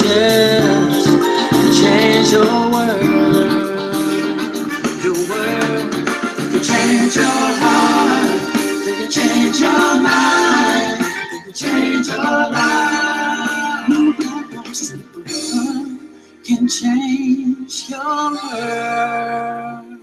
chance to change your world. Your world. You can change your heart. You can change your mind. You can change your life. Simple can change your world.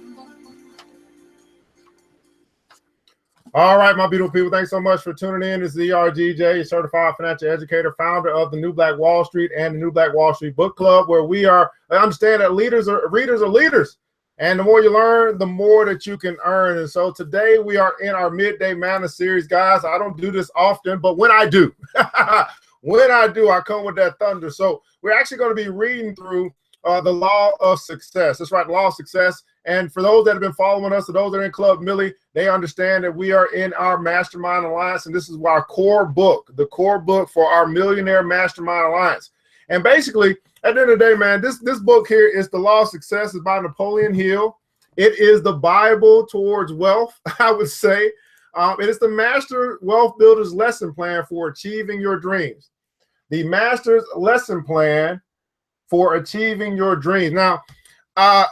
All right, my beautiful people, thanks so much for tuning in. This is ERGJ, certified financial educator, founder of the New Black Wall Street and the New Black Wall Street Book Club, where we are, I understand that readers are leaders. And the more you learn, the more that you can earn. And so today we are in our Midday Manna series, guys. I don't do this often, but when I do, I come with that thunder. So we're actually going to be reading through the Law of Success. That's right, Law of Success. And for those that have been following us, or those that are in Club Millie, they understand that we are in our Mastermind Alliance, and this is our core book, the core book for our Millionaire Mastermind Alliance. And basically, at the end of the day, man, this book here is The Law of Success. It's by Napoleon Hill. It is the Bible towards wealth, I would say. It is the Master Wealth Builder's lesson plan for achieving your dreams. The Master's lesson plan for achieving your dreams. Now, I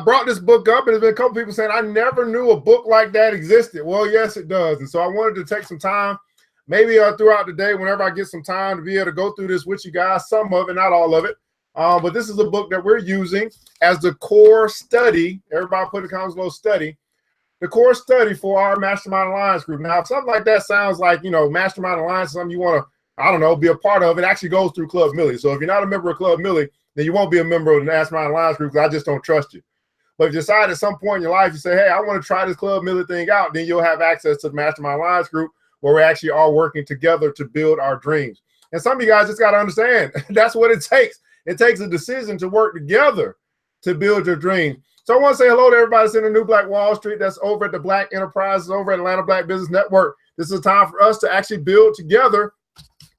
brought this book up, and there's been a couple people saying, I never knew a book like that existed. Well, yes, it does. And so I wanted to take some time, maybe throughout the day, whenever I get some time, to be able to go through this with you guys, some of it, not all of it. But this is a book that we're using as the core study. Everybody put in the comments, little study. The core study for our Mastermind Alliance group. Now, if something like that sounds like, Mastermind Alliance, something you want to, I don't know, be a part of, it actually goes through Club Millie. So if you're not a member of Club Millie, then you won't be a member of the Mastermind Alliance group, because I just don't trust you. But if you decide at some point in your life, you say, hey, I want to try this Club Millie thing out, then you'll have access to the Mastermind Alliance group, where we actually are working together to build our dreams. And some of you guys just got to understand, that's what it takes. It takes a decision to work together to build your dreams. So I want to say hello to everybody that's in the New Black Wall Street, that's over at the Black Enterprises, over at Atlanta Black Business Network. This is a time for us to actually build together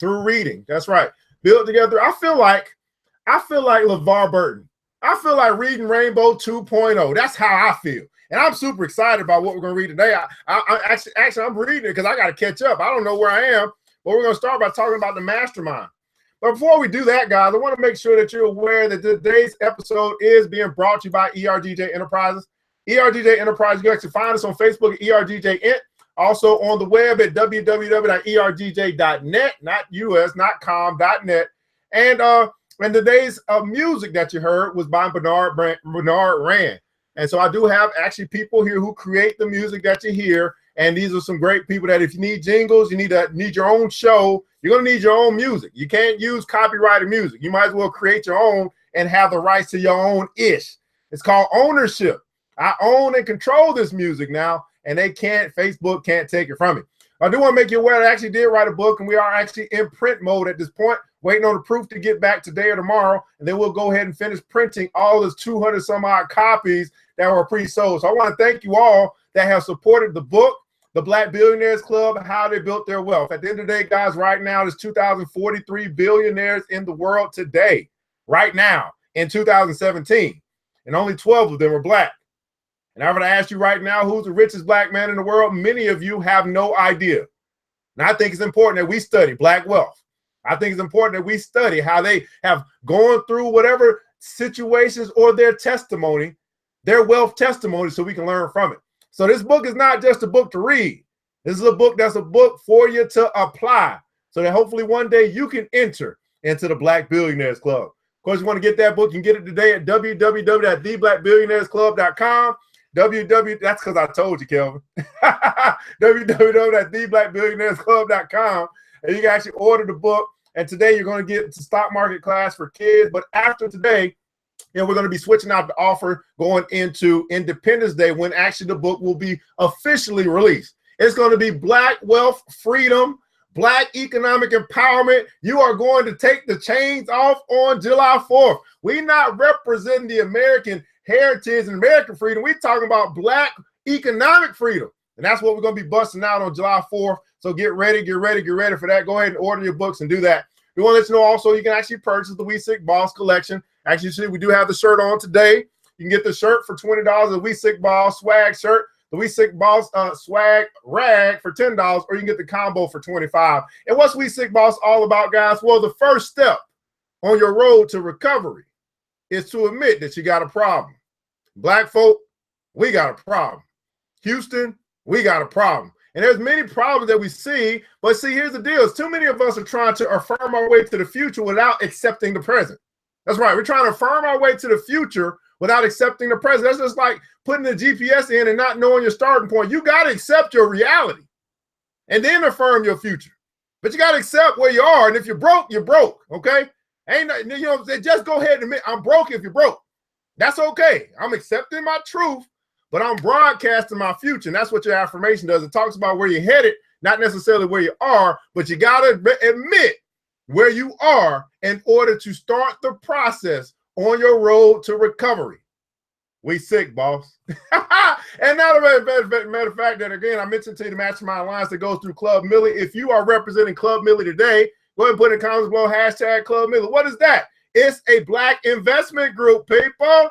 through reading. That's right. Build together. I feel like LeVar Burton. I feel like reading Rainbow 2.0. That's how I feel. And I'm super excited about what we're going to read today. I'm reading it because I got to catch up. I don't know where I am, but we're going to start by talking about the mastermind. But before we do that, guys, I want to make sure that you're aware that today's episode is being brought to you by ERGJ Enterprises. ERGJ Enterprises, you can actually find us on Facebook at ERGJ Ent. Also on the web at www.ergj.net, not US, not com.net. And today's music that you heard was by Bernard Rand. And so I do have actually people here who create the music that you hear. And these are some great people that if you need jingles, you need your own show, you're going to need your own music. You can't use copyrighted music. You might as well create your own and have the rights to your own ish. It's called ownership. I own and control this music now, and Facebook can't take it from me. I do want to make you aware that I actually did write a book, and we are actually in print mode at this point, waiting on the proof to get back today or tomorrow, and then we'll go ahead and finish printing all those 200 some odd copies that were pre-sold. So I want to thank you all that have supported the book, the Black Billionaires Club, how they built their wealth. At the end of the day, guys, right now, there's 2,043 billionaires in the world today, right now, in 2017, and only 12 of them are Black. And I'm going to ask you right now, who's the richest Black man in the world? Many of you have no idea. And I think it's important that we study Black wealth. I think it's important that we study how they have gone through whatever situations or their testimony, their wealth testimony, so we can learn from it. So this book is not just a book to read. This is a book that's a book for you to apply so that hopefully one day you can enter into the Black Billionaires Club. Of course, you want to get that book, you can get it today at www.theblackbillionairesclub.com. That's because I told you, Kelvin. www.theblackbillionairesclub.com. And you can actually order the book. And today you're going to get the stock market class for kids. But after today, we're going to be switching out the offer going into Independence Day, when actually the book will be officially released. It's going to be Black Wealth Freedom, Black Economic Empowerment. You are going to take the chains off on July 4th. We're not representing the American heritage and American freedom. We're talking about Black economic freedom. And that's what we're going to be busting out on July 4th. So get ready for that. Go ahead and order your books and do that. We want to let you know also you can actually purchase the We Sick Boss collection. Actually, see, we do have the shirt on today. You can get the shirt for $20, the We Sick Boss swag shirt, the We Sick Boss swag rag for $10, or you can get the combo for $25. And what's We Sick Boss all about, guys? Well, the first step on your road to recovery is to admit that you got a problem. Black folk, we got a problem. Houston, we got a problem. And there's many problems that we see, but see, here's the deal. Is too many of us are trying to affirm our way to the future without accepting the present. That's right. We're trying to affirm our way to the future without accepting the present. That's just like putting the GPS in and not knowing your starting point. You got to accept your reality and then affirm your future. But you got to accept where you are. And if you're broke, you're broke. Okay. Ain't you know, just go ahead and admit I'm broke if you're broke. That's okay. I'm accepting my truth, but I'm broadcasting my future. And that's what your affirmation does. It talks about where you're headed, not necessarily where you are, but you got to admit where you are in order to start the process on your road to recovery. We sick, boss. And now, matter of fact, that again, I mentioned to you the Mastermind Alliance that goes through Club Millie. If you are representing Club Millie today, go ahead and put in the comments below hashtag Club Millie. What is that? It's a Black investment group, people.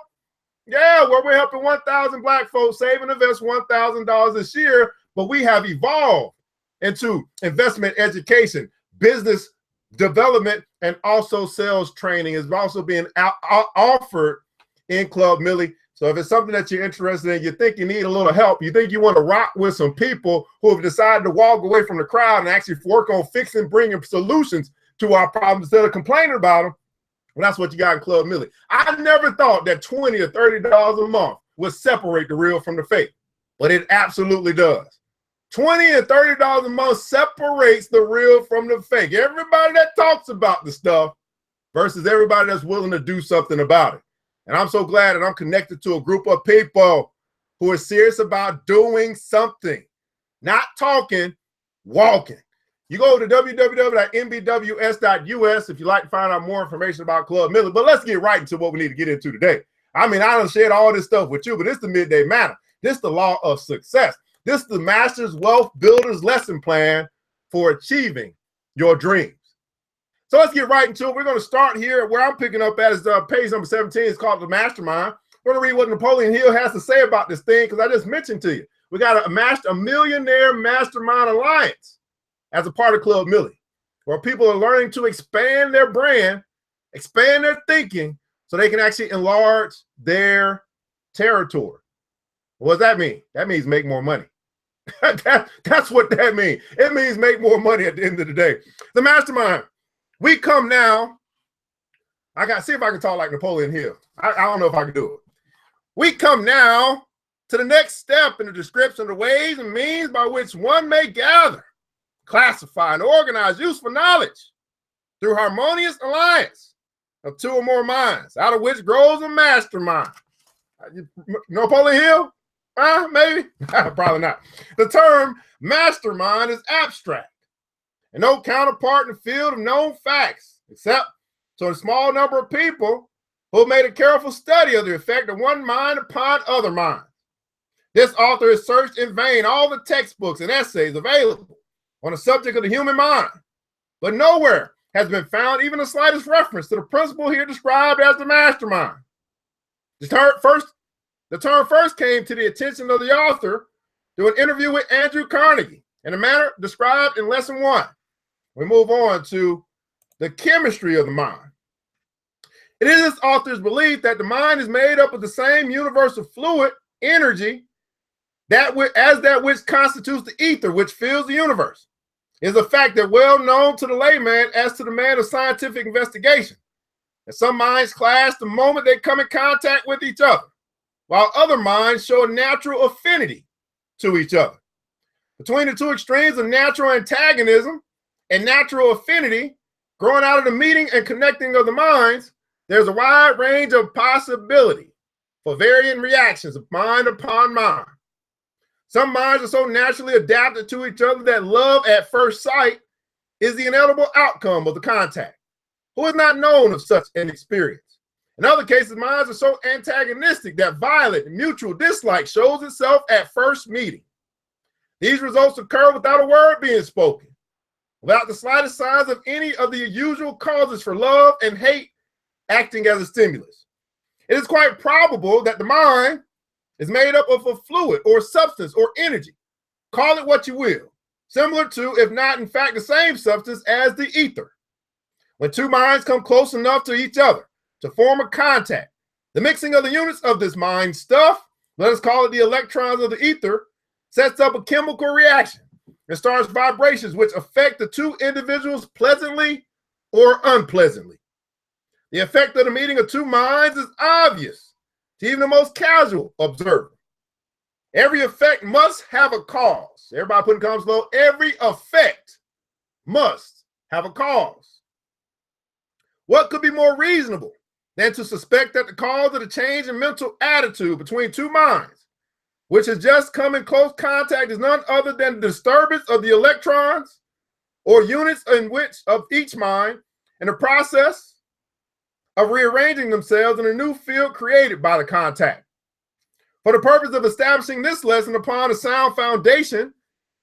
Yeah, where we're helping 1,000 Black folks save and invest $1,000 this year. But we have evolved into investment education, business development, and also sales training is also being offered in Club Millie. So if it's something that you're interested in, you think you need a little help, you think you want to rock with some people who have decided to walk away from the crowd and actually work on fixing, bringing solutions to our problems instead of complaining about them, well, that's what you got in Club Millie. I never thought that $20 or $30 a month would separate the real from the fake, but it absolutely does. $20 and $30 a month separates the real from the fake. Everybody that talks about the stuff versus everybody that's willing to do something about it. And I'm so glad that I'm connected to a group of people who are serious about doing something, not talking, walking. You go to www.mbws.us if you'd like to find out more information about Club Millie. But let's get right into what we need to get into today. I mean, I done shared all this stuff with you, but it's the Midday Manna. This is the law of success. This is the Master's Wealth Builders lesson plan for achieving your dreams. So let's get right into it. We're going to start here. Where I'm picking up at is page number 17. It's called The Mastermind. We're going to read what Napoleon Hill has to say about this thing because I just mentioned to you. We got a millionaire mastermind alliance as a part of Club Millie, where people are learning to expand their brand, expand their thinking, so they can actually enlarge their territory. What does that mean? That means make more money. That's what that means. It means make more money at the end of the day. The Mastermind. We come now. I got to see if I can talk like Napoleon Hill. I don't know if I can do it. We come now to the next step in the description of the ways and means by which one may gather, classify, and organize useful knowledge through harmonious alliance of two or more minds, out of which grows a mastermind. Napoleon Hill? Maybe? Probably not. The term mastermind is abstract and no counterpart in the field of known facts, except to a small number of people who have made a careful study of the effect of one mind upon other minds. This author has searched in vain all the textbooks and essays available on the subject of the human mind, but nowhere has been found even the slightest reference to the principle here described as the mastermind. The term first came to the attention of the author through an interview with Andrew Carnegie in a manner described in lesson 1. We move on to the chemistry of the mind. It is this author's belief that the mind is made up of the same universal fluid energy as that which constitutes the ether which fills the universe. It is a fact that well known to the layman as to the man of scientific investigation. And some minds clash the moment they come in contact with each other, while other minds show a natural affinity to each other. Between the two extremes of natural antagonism and natural affinity, growing out of the meeting and connecting of the minds, there's a wide range of possibility for varying reactions of mind upon mind. Some minds are so naturally adapted to each other that love at first sight is the inevitable outcome of the contact. Who has not known of such an experience? In other cases, minds are so antagonistic that violent and mutual dislike shows itself at first meeting. These results occur without a word being spoken, without the slightest signs of any of the usual causes for love and hate acting as a stimulus. It is quite probable that the mind is made up of a fluid or substance or energy. Call it what you will, similar to, if not in fact the same substance as the ether. When two minds come close enough to each other to form a contact, the mixing of the units of this mind stuff, let us call it the electrons of the ether, sets up a chemical reaction and starts vibrations which affect the two individuals pleasantly or unpleasantly. The effect of the meeting of two minds is obvious to even the most casual observer. Every effect must have a cause. Everybody putting comments below. Every effect must have a cause. What could be more reasonable than to suspect that the cause of the change in mental attitude between two minds, which has just come in close contact, is none other than the disturbance of the electrons or units in which of each mind in the process of rearranging themselves in a new field created by the contact. For the purpose of establishing this lesson upon a sound foundation,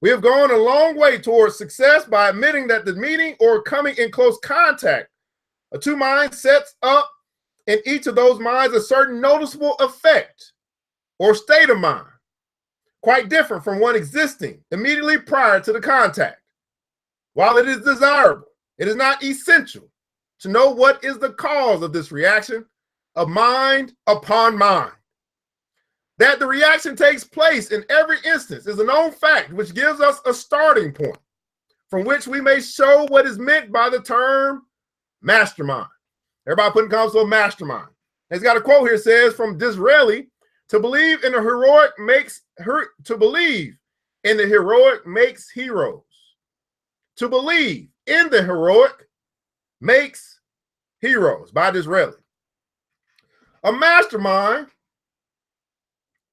we have gone a long way towards success by admitting that the meeting or coming in close contact of two minds sets up in each of those minds a certain noticeable effect or state of mind, quite different from one existing immediately prior to the contact. While it is desirable, it is not essential to know what is the cause of this reaction of mind upon mind. That the reaction takes place in every instance is a known fact which gives us a starting point from which we may show what is meant by the term mastermind. Everybody putting comments on mastermind. And it's got a quote here, says, from Disraeli, to believe in the heroic makes heroes. To believe in the heroic makes heroes, by Disraeli. A mastermind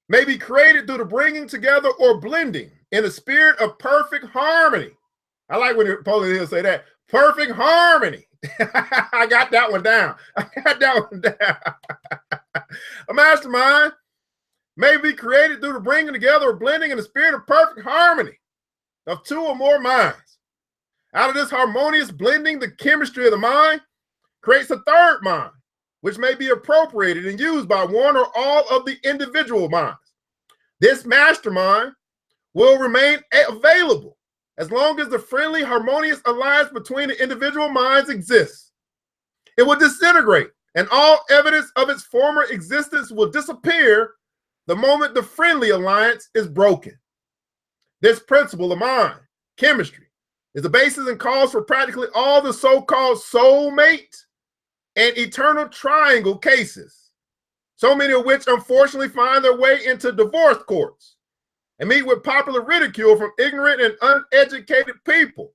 may be created through the bringing together or blending in a spirit of perfect harmony. I like when Napoleon say that, perfect harmony. I got that one down. A mastermind may be created through the bringing together or blending in the spirit of perfect harmony of two or more minds. Out of this harmonious blending, the chemistry of the mind creates a third mind, which may be appropriated and used by one or all of the individual minds. This mastermind will remain available as long as the friendly, harmonious alliance between the individual minds exists. It will disintegrate, and all evidence of its former existence will disappear the moment the friendly alliance is broken. This principle of mind, chemistry, is the basis and cause for practically all the so-called soulmate and eternal triangle cases, so many of which unfortunately find their way into divorce courts and meet with popular ridicule from ignorant and uneducated people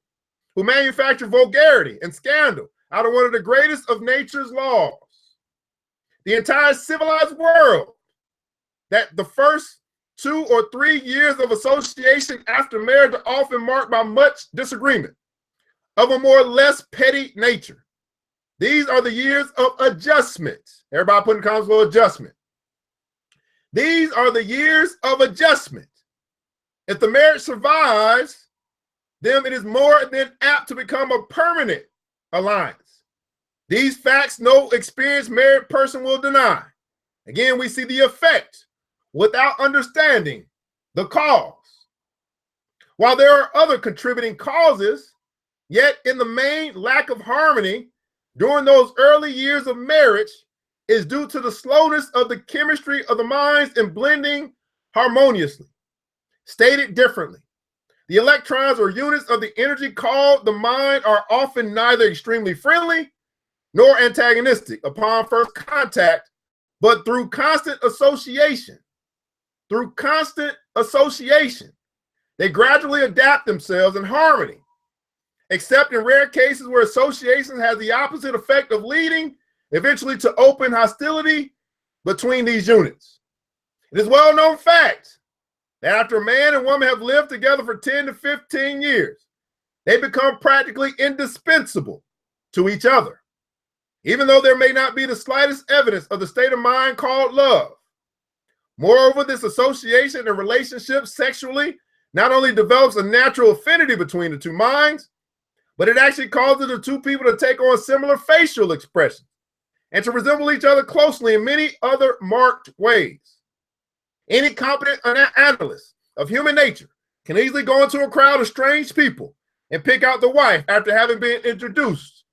who manufacture vulgarity and scandal out of one of the greatest of nature's laws. The entire civilized world, that the first 2 or 3 years of association after marriage are often marked by much disagreement of a more or less petty nature. These are the years of adjustment. Everybody putting comments for adjustment. These are the years of adjustment. If the marriage survives them, it is more than apt to become a permanent alliance. These facts no experienced married person will deny. Again, we see the effect without understanding the cause. While there are other contributing causes, yet in the main lack of harmony during those early years of marriage is due to the slowness of the chemistry of the minds in blending harmoniously. Stated differently, the electrons or units of the energy called the mind are often neither extremely friendly nor antagonistic upon first contact, but through constant association, they gradually adapt themselves in harmony, except in rare cases where association has the opposite effect of leading eventually to open hostility between these units. It is well-known fact that after a man and woman have lived together for 10 to 15 years, they become practically indispensable to each other, even though there may not be the slightest evidence of the state of mind called love. Moreover, this association and relationship sexually not only develops a natural affinity between the two minds, but it actually causes the two people to take on similar facial expressions and to resemble each other closely in many other marked ways. Any competent analyst of human nature can easily go into a crowd of strange people and pick out the wife after having been introduced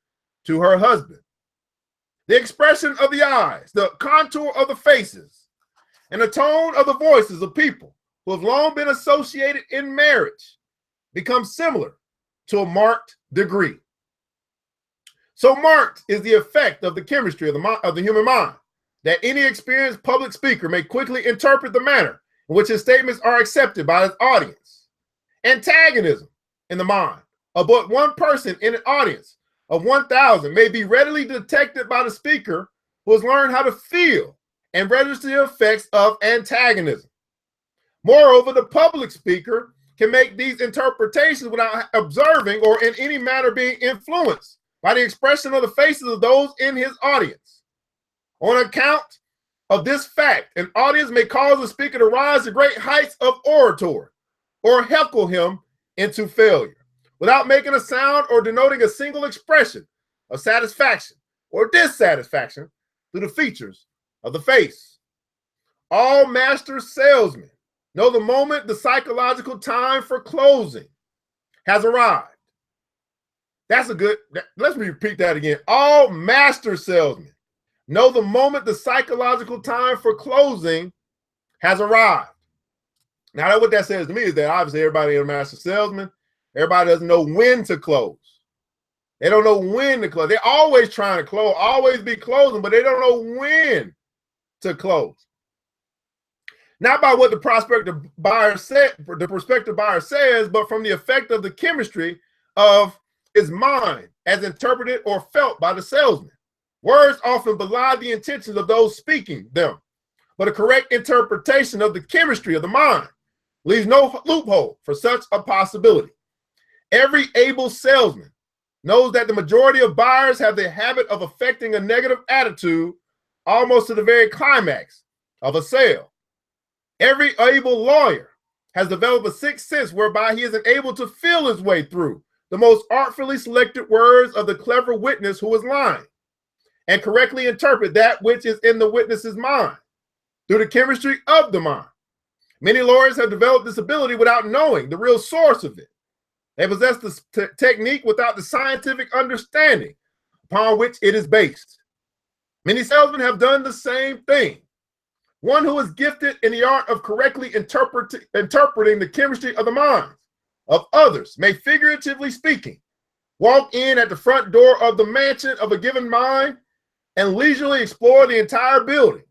to her husband. The expression of the eyes, the contour of the faces, and the tone of the voices of people who have long been associated in marriage become similar to a marked degree. So marked is the effect of the chemistry of the human mind that any experienced public speaker may quickly interpret the manner in which his statements are accepted by his audience. Antagonism in the mind of but one person in an audience of 1,000 may be readily detected by the speaker who has learned how to feel and register the effects of antagonism. Moreover, the public speaker can make these interpretations without observing or in any manner being influenced by the expression of the faces of those in his audience. On account of this fact, an audience may cause the speaker to rise to great heights of oratory or heckle him into failure without making a sound or denoting a single expression of satisfaction or dissatisfaction through the features of the face. All master salesmen know the moment the psychological time for closing has arrived. That's a good, let's repeat that again. All master salesmen know the moment the psychological time for closing has arrived. Now, what that says to me is that obviously everybody is a master salesman. Everybody doesn't know when to close. They don't know when to close. They're always trying to close, always be closing, but they don't know when to close. Not by what the prospective buyer said, the prospective buyer says, but from the effect of the chemistry of his mind as interpreted or felt by the salesman. Words often belie the intentions of those speaking them, but a correct interpretation of the chemistry of the mind leaves no loophole for such a possibility. Every able salesman knows that the majority of buyers have the habit of affecting a negative attitude almost to the very climax of a sale. Every able lawyer has developed a sixth sense whereby he is able to feel his way through the most artfully selected words of the clever witness who is lying and correctly interpret that which is in the witness's mind through the chemistry of the mind. Many lawyers have developed this ability without knowing the real source of it. They possess this technique without the scientific understanding upon which it is based. Many salesmen have done the same thing. One who is gifted in the art of correctly interpreting the chemistry of the minds of others may, figuratively speaking, walk in at the front door of the mansion of a given mind and leisurely explore the entire building,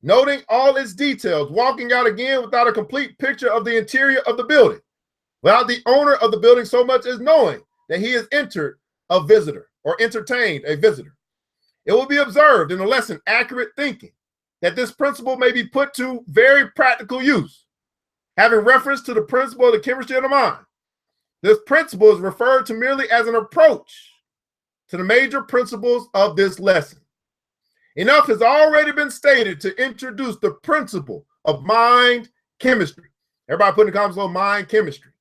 noting all its details, walking out again without a complete picture of the interior of the building, without the owner of the building so much as knowing that he has entered a visitor or entertained a visitor. It will be observed in the lesson accurate thinking that this principle may be put to very practical use, having reference to the principle of the chemistry of the mind. This principle is referred to merely as an approach to the major principles of this lesson. Enough has already been stated to introduce the principle of mind chemistry. Everybody put in the comments below mind chemistry.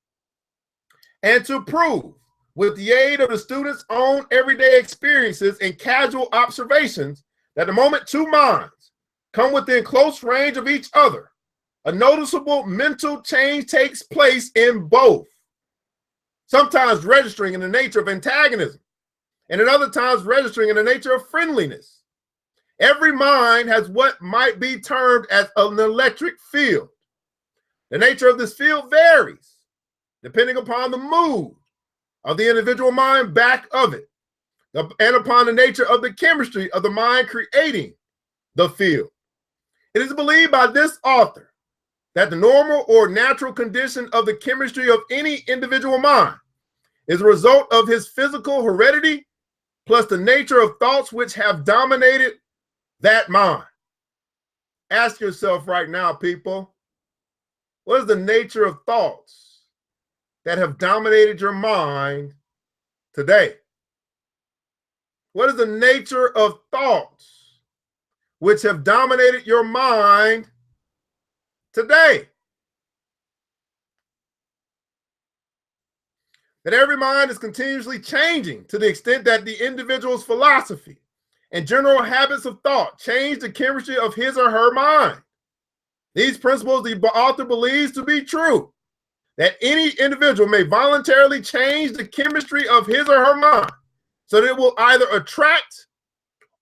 And to prove, with the aid of the student's own everyday experiences and casual observations, that the moment two minds come within close range of each other, a noticeable mental change takes place in both, sometimes registering in the nature of antagonism, and at other times registering in the nature of friendliness. Every mind has what might be termed as an electric field. The nature of this field varies depending upon the mood of the individual mind back of it, and upon the nature of the chemistry of the mind creating the field. It is believed by this author that the normal or natural condition of the chemistry of any individual mind is a result of his physical heredity plus the nature of thoughts which have dominated that mind. Ask yourself right now, people, what is the nature of thoughts that have dominated your mind today? What is the nature of thoughts which have dominated your mind today? That every mind is continuously changing to the extent that the individual's philosophy and general habits of thought change the chemistry of his or her mind. These principles the author believes to be true, that any individual may voluntarily change the chemistry of his or her mind so that it will either attract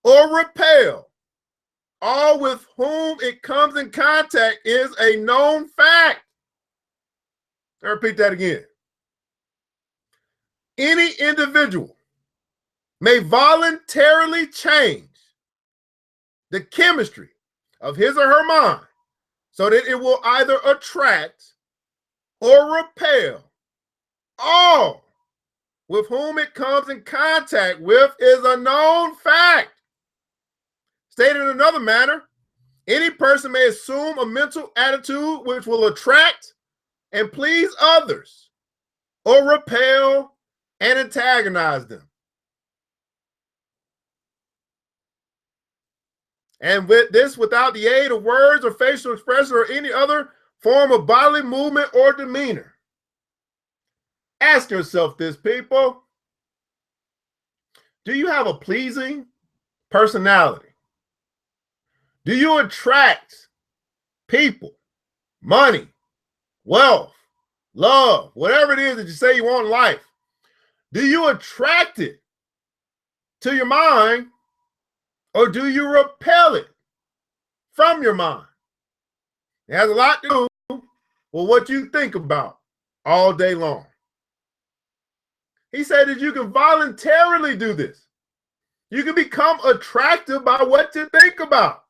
or repel all with whom it comes in contact is a known fact. I repeat that again. Any individual may voluntarily change the chemistry of his or her mind so that it will either attract or repel all with whom it comes in contact with is a known fact. Stated in another manner, any person may assume a mental attitude which will attract and please others or repel and antagonize them. And with this, without the aid of words or facial expression or any other form of bodily movement or demeanor. Ask yourself this, people. Do you have a pleasing personality? Do you attract people, money, wealth, love, whatever it is that you say you want in life? Do you attract it to your mind, or do you repel it from your mind? It has a lot to do with what you think about all day long. He said that you can voluntarily do this. You can become attracted by what you think about.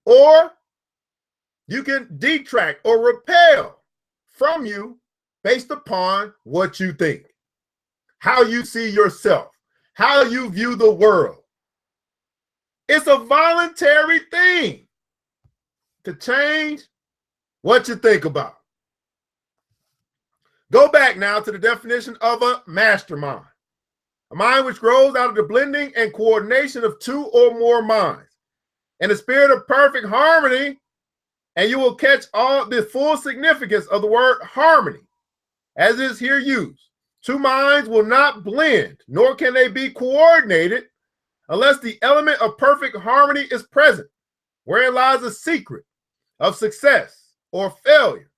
Or you can detract or repel from you based upon what you think, how you see yourself, how you view the world. It's a voluntary thing to change what you think about. Go back now to the definition of a mastermind. A mind which grows out of the blending and coordination of two or more minds. In the spirit of perfect harmony, and you will catch all the full significance of the word harmony, as is here used. Two minds will not blend, nor can they be coordinated unless the element of perfect harmony is present, wherein lies the secret of success or failure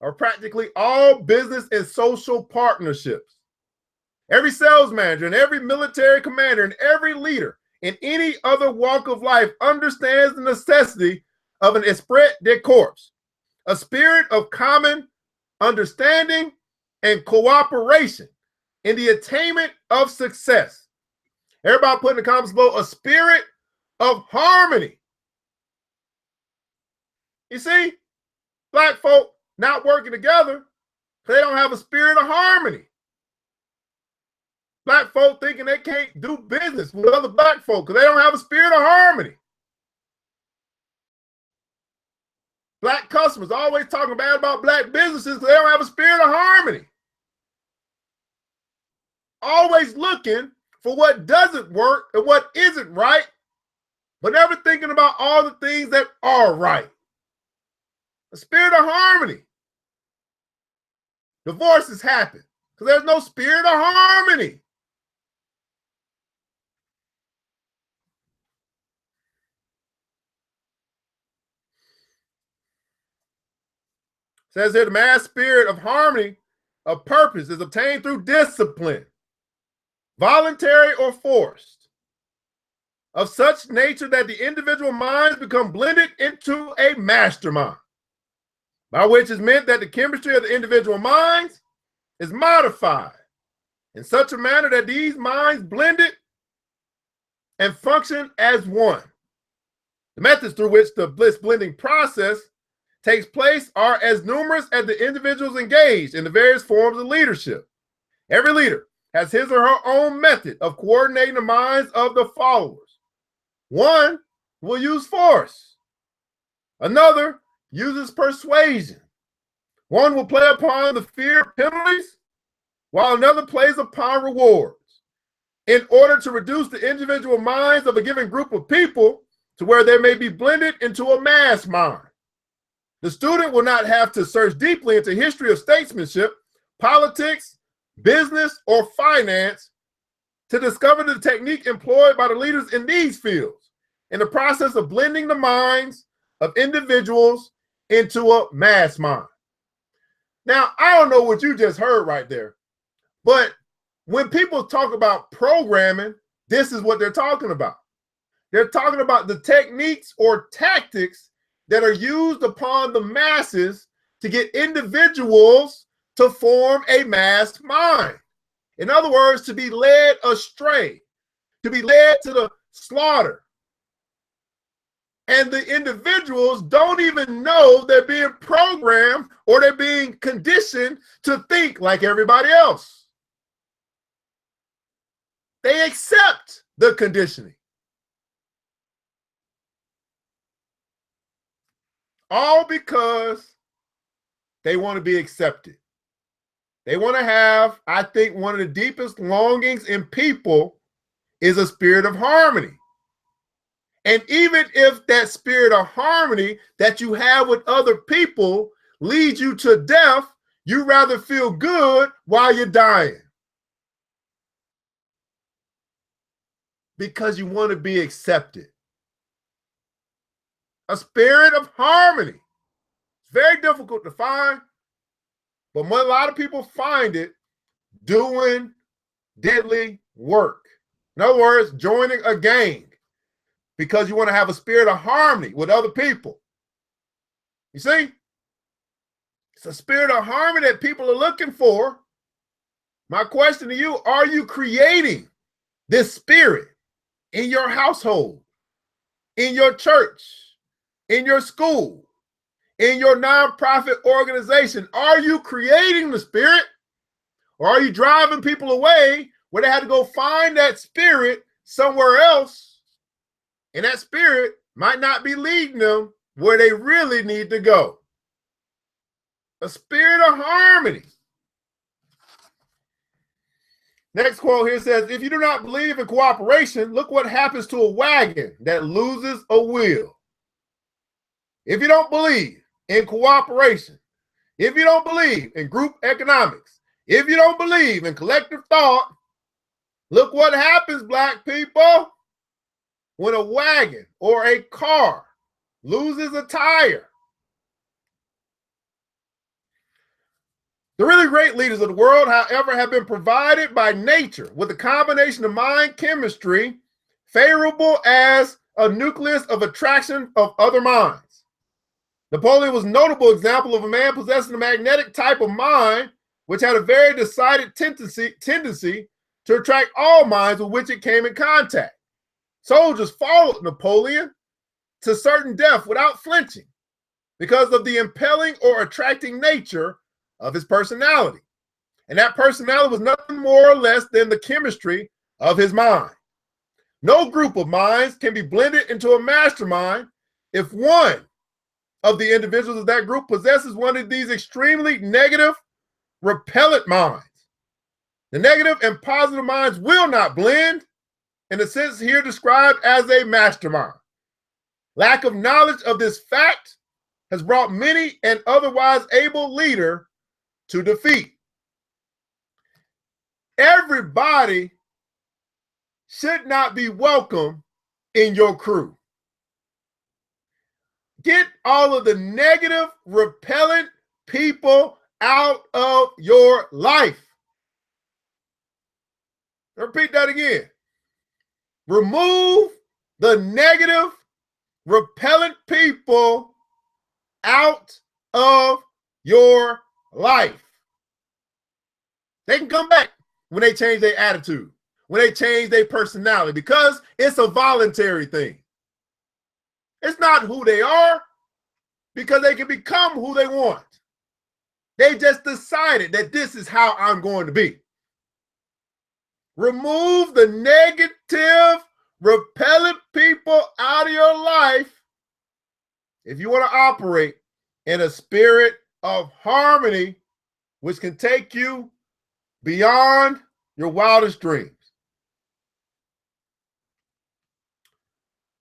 of practically all business and social partnerships. Every sales manager and every military commander and every leader in any other walk of life understands the necessity of an esprit de corps, a spirit of common understanding and cooperation in the attainment of success. Everybody put in the comments below, a spirit of harmony. You see, black folk not working together, they don't have a spirit of harmony. Black folk thinking they can't do business with other black folk because they don't have a spirit of harmony. Black customers always talking bad about black businesses because they don't have a spirit of harmony. Always looking for what doesn't work and what isn't right, but never thinking about all the things that are right. A spirit of harmony. Divorces happen because there's no spirit of harmony. Says here, the mass spirit of harmony of purpose is obtained through discipline, voluntary or forced, of such nature that the individual minds become blended into a mastermind, by which is meant that the chemistry of the individual minds is modified in such a manner that these minds blended and function as one. The methods through which the bliss blending process takes place are as numerous as the individuals engaged in the various forms of leadership. Every leader has his or her own method of coordinating the minds of the followers. One will use force. Another uses persuasion. One will play upon the fear of penalties, while another plays upon rewards, in order to reduce the individual minds of a given group of people to where they may be blended into a mass mind. The student will not have to search deeply into history of statesmanship, politics, business, or finance to discover the technique employed by the leaders in these fields in the process of blending the minds of individuals into a mass mind. Now, I don't know what you just heard right there, but when people talk about programming, this is what they're talking about. They're talking about the techniques or tactics that are used upon the masses to get individuals to form a mass mind. In other words, to be led astray, to be led to the slaughter. And the individuals don't even know they're being programmed or they're being conditioned to think like everybody else. They accept the conditioning. All because they want to be accepted. They want to have, I think, one of the deepest longings in people is a spirit of harmony. And even if that spirit of harmony that you have with other people leads you to death, you rather feel good while you're dying. Because you want to be accepted. A spirit of harmony. It's very difficult to find, but a lot of people find it doing deadly work. In other words, joining a gang because you want to have a spirit of harmony with other people. You see? It's a spirit of harmony that people are looking for. My question to you, are you creating this spirit in your household, in your church, in your school, in your nonprofit organization? Are you creating the spirit, or are you driving people away where they had to go find that spirit somewhere else, and that spirit might not be leading them where they really need to go? A spirit of harmony. Next quote here says, if you do not believe in cooperation, look what happens to a wagon that loses a wheel. If you don't believe in cooperation, if you don't believe in group economics, if you don't believe in collective thought, look what happens, Black people, when a wagon or a car loses a tire. The really great leaders of the world, however, have been provided by nature with a combination of mind chemistry favorable as a nucleus of attraction of other minds. Napoleon was a notable example of a man possessing a magnetic type of mind, which had a very decided tendency to attract all minds with which it came in contact. Soldiers followed Napoleon to certain death without flinching because of the impelling or attracting nature of his personality. And that personality was nothing more or less than the chemistry of his mind. No group of minds can be blended into a mastermind if one of the individuals of that group possesses one of these extremely negative, repellent minds. The negative and positive minds will not blend in the sense here described as a mastermind. Lack of knowledge of this fact has brought many an otherwise able leader to defeat. Everybody should not be welcome in your crew. Get all of the negative, repellent people out of your life. Repeat that again. Remove the negative, repellent people out of your life. They can come back when they change their attitude, when they change their personality, because it's a voluntary thing. It's not who they are, because they can become who they want. They just decided that this is how I'm going to be. Remove the negative, repellent people out of your life if you want to operate in a spirit of harmony, which can take you beyond your wildest dreams.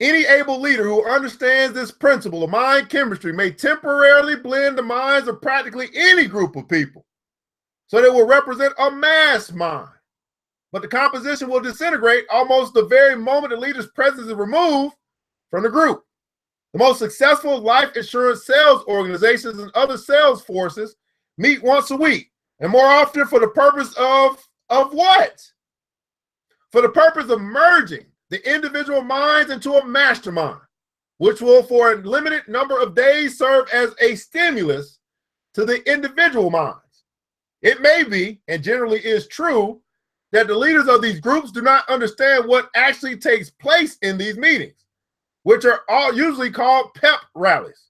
Any able leader who understands this principle of mind chemistry may temporarily blend the minds of practically any group of people, so they will represent a mass mind. But the composition will disintegrate almost the very moment the leader's presence is removed from the group. The most successful life insurance sales organizations and other sales forces meet once a week, and more often for the purpose of of what? For the purpose of merging the individual minds into a mastermind, which will for a limited number of days serve as a stimulus to the individual minds. It may be, and generally is true, that the leaders of these groups do not understand what actually takes place in these meetings, which are all usually called pep rallies.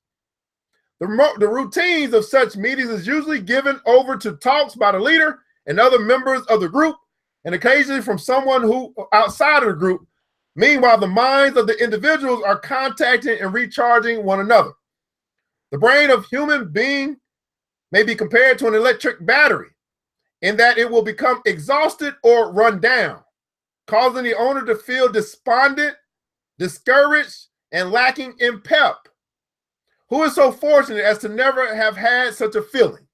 The routines of such meetings is usually given over to talks by the leader and other members of the group, and occasionally from someone who outside of the group. Meanwhile, the minds of the individuals are contacting and recharging one another. The brain of human being may be compared to an electric battery in that it will become exhausted or run down, causing the owner to feel despondent, discouraged, and lacking in pep. Who is so fortunate as to never have had such a feeling?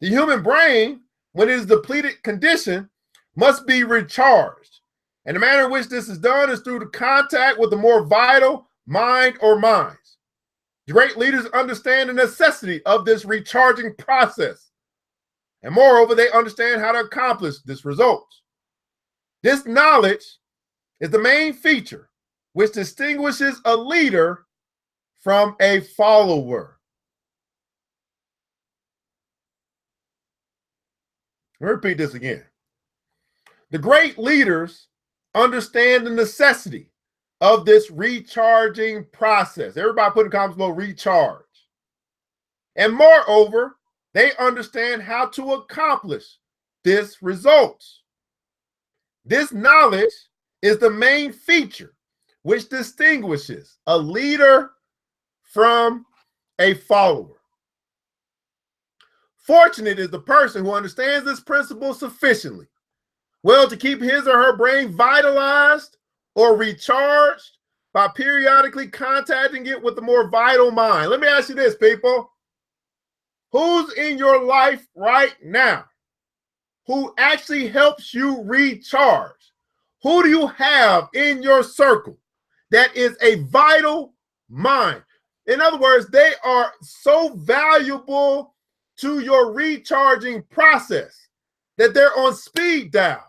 The human brain, when it is depleted condition, must be recharged. And the manner in which this is done is through the contact with the more vital mind or minds. Great leaders understand the necessity of this recharging process. And moreover, they understand how to accomplish this result. This knowledge is the main feature which distinguishes a leader from a follower. Let me repeat this again. The great leaders understand the necessity of this recharging process. Everybody put in comments below recharge. And moreover, they understand how to accomplish this result. This knowledge is the main feature which distinguishes a leader from a follower. Fortunate is the person who understands this principle sufficiently well to keep his or her brain vitalized or recharged by periodically contacting it with the more vital mind. Let me ask you this, people. Who's in your life right now who actually helps you recharge? Who do you have in your circle that is a vital mind? In other words, they are so valuable to your recharging process that they're on speed dial.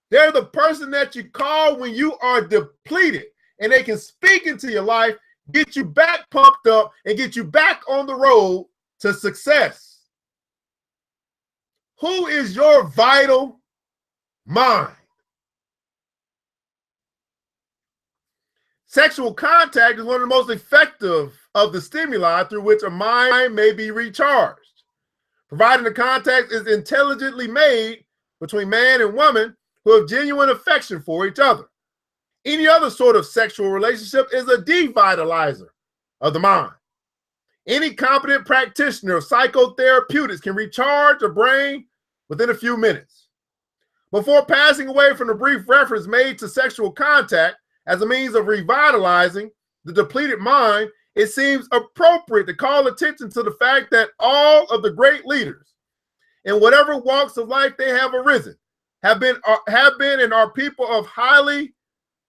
They're the person that you call when you are depleted, and they can speak into your life, get you back pumped up, and get you back on the road to success. Who is your vital mind? Sexual contact is one of the most effective of the stimuli through which a mind may be recharged. Providing the contact is intelligently made between man and woman who have genuine affection for each other. Any other sort of sexual relationship is a devitalizer of the mind. Any competent practitioner of psychotherapeutics can recharge a brain within a few minutes. Before passing away from the brief reference made to sexual contact as a means of revitalizing the depleted mind, it seems appropriate to call attention to the fact that all of the great leaders in whatever walks of life they have arisen have been and are people of highly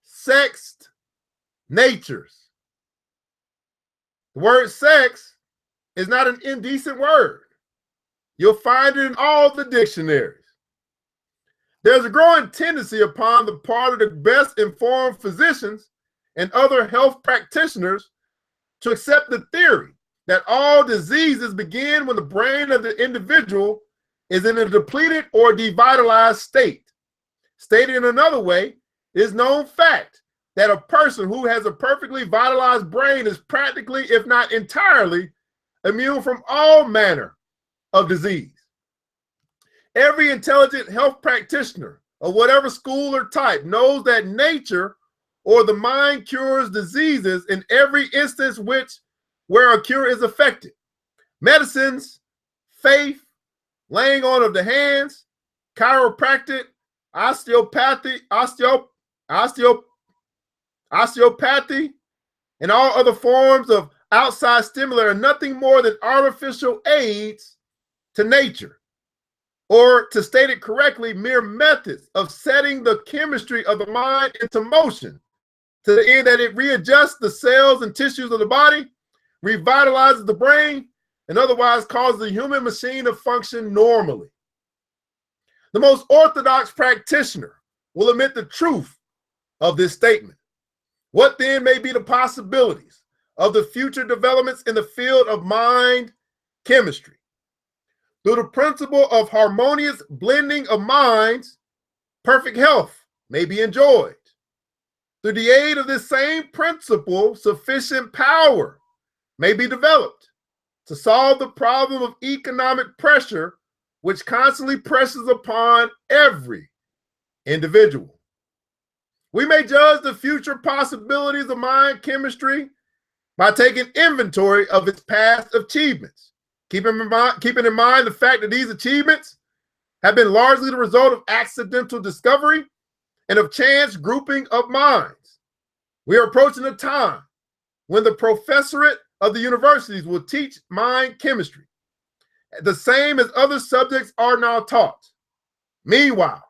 sexed natures. The word sex is not an indecent word. You'll find it in all the dictionaries. There's a growing tendency upon the part of the best informed physicians and other health practitioners to accept the theory that all diseases begin when the brain of the individual is in a depleted or devitalized state. Stated in another way, it is known fact that a person who has a perfectly vitalized brain is practically, if not entirely, immune from all manner of disease. Every intelligent health practitioner of whatever school or type knows that nature or the mind cures diseases in every instance where a cure is effected. Medicines, faith, laying on of the hands, chiropractic, osteopathy, and all other forms of outside stimuli are nothing more than artificial aids to nature, or to state it correctly, mere methods of setting the chemistry of the mind into motion to the end that it readjusts the cells and tissues of the body, revitalizes the brain, and otherwise causes the human machine to function normally. The most orthodox practitioner will admit the truth of this statement. What then may be the possibilities of the future developments in the field of mind chemistry? Through the principle of harmonious blending of minds, perfect health may be enjoyed. Through the aid of this same principle, sufficient power may be developed to solve the problem of economic pressure, which constantly presses upon every individual. We may judge the future possibilities of mind chemistry by taking inventory of its past achievements, keeping in mind the fact that these achievements have been largely the result of accidental discovery and of chance grouping of minds. We are approaching a time when the professorate of the universities will teach mind chemistry, the same as other subjects are now taught. Meanwhile,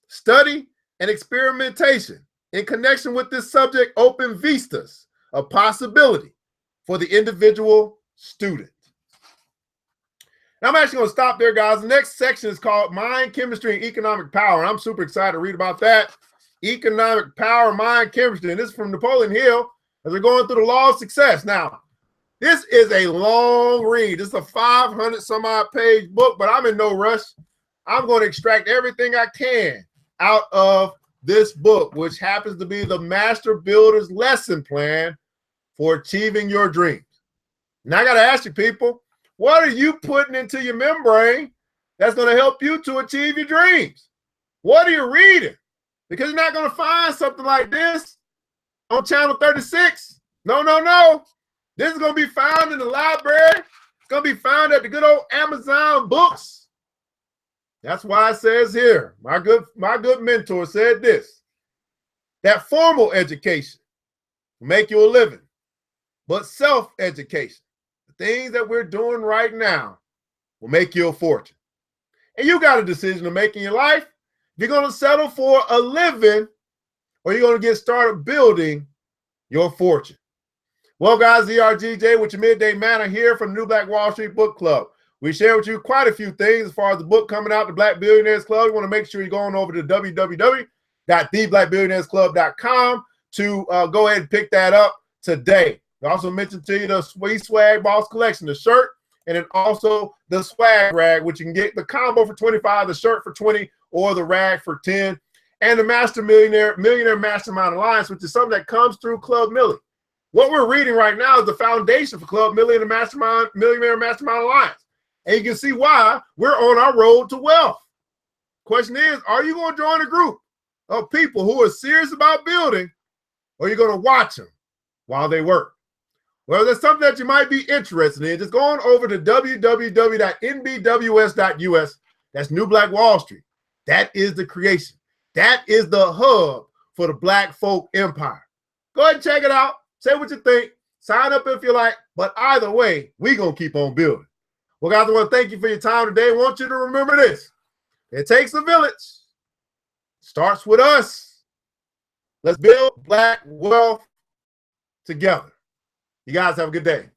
study and experimentation in connection with this subject open vistas of possibility for the individual student. Now, I'm actually going to stop there, guys. The next section is called Mind Chemistry and Economic Power. And I'm super excited to read about that. Economic Power, Mind Chemistry. And this is from Napoleon Hill as we're going through the law of success. Now, this is a long read. This is a 500 some odd page book, but I'm in no rush. I'm going to extract everything I can out of this book, which happens to be the Master Builder's Lesson Plan for Achieving Your Dreams. Now, I got to ask you, people, what are you putting into your membrane that's going to help you to achieve your dreams? What are you reading? Because you're not going to find something like this on channel 36. No, no, no. This is going to be found in the library. It's going to be found at the good old Amazon books. That's why it says here, my good mentor said this, that formal education will make you a living, but self-education, the things that we're doing right now, will make you a fortune. And you got a decision to make in your life. You're going to settle for a living, or you're going to get started building your fortune. Well, guys, ERGJ with your midday manna here from the New Black Wall Street Book Club. We share with you quite a few things as far as the book coming out, the Black Billionaires Club. You want to make sure you're going over to www.theblackbillionairesclub.com to go ahead and pick that up today. We also mentioned to you the Sweet Swag Boss Collection, the shirt, and then also the swag rag, which you can get the combo for $25, the shirt for $20, or the rag for $10, and the Millionaire Mastermind Alliance, which is something that comes through Club Millie. What we're reading right now is the foundation for Club Millie and the Millionaire Mastermind Alliance. And you can see why we're on our road to wealth. Question is, are you going to join a group of people who are serious about building, or are you going to watch them while they work? Well, there's something that you might be interested in. Just go on over to www.nbws.us. That's New Black Wall Street. That is the creation. That is the hub for the Black folk empire. Go ahead and check it out. Say what you think. Sign up if you like. But either way, we're going to keep on building. Well, guys, I want to thank you for your time today. I want you to remember this. It takes a village. It starts with us. Let's build Black wealth together. You guys have a good day.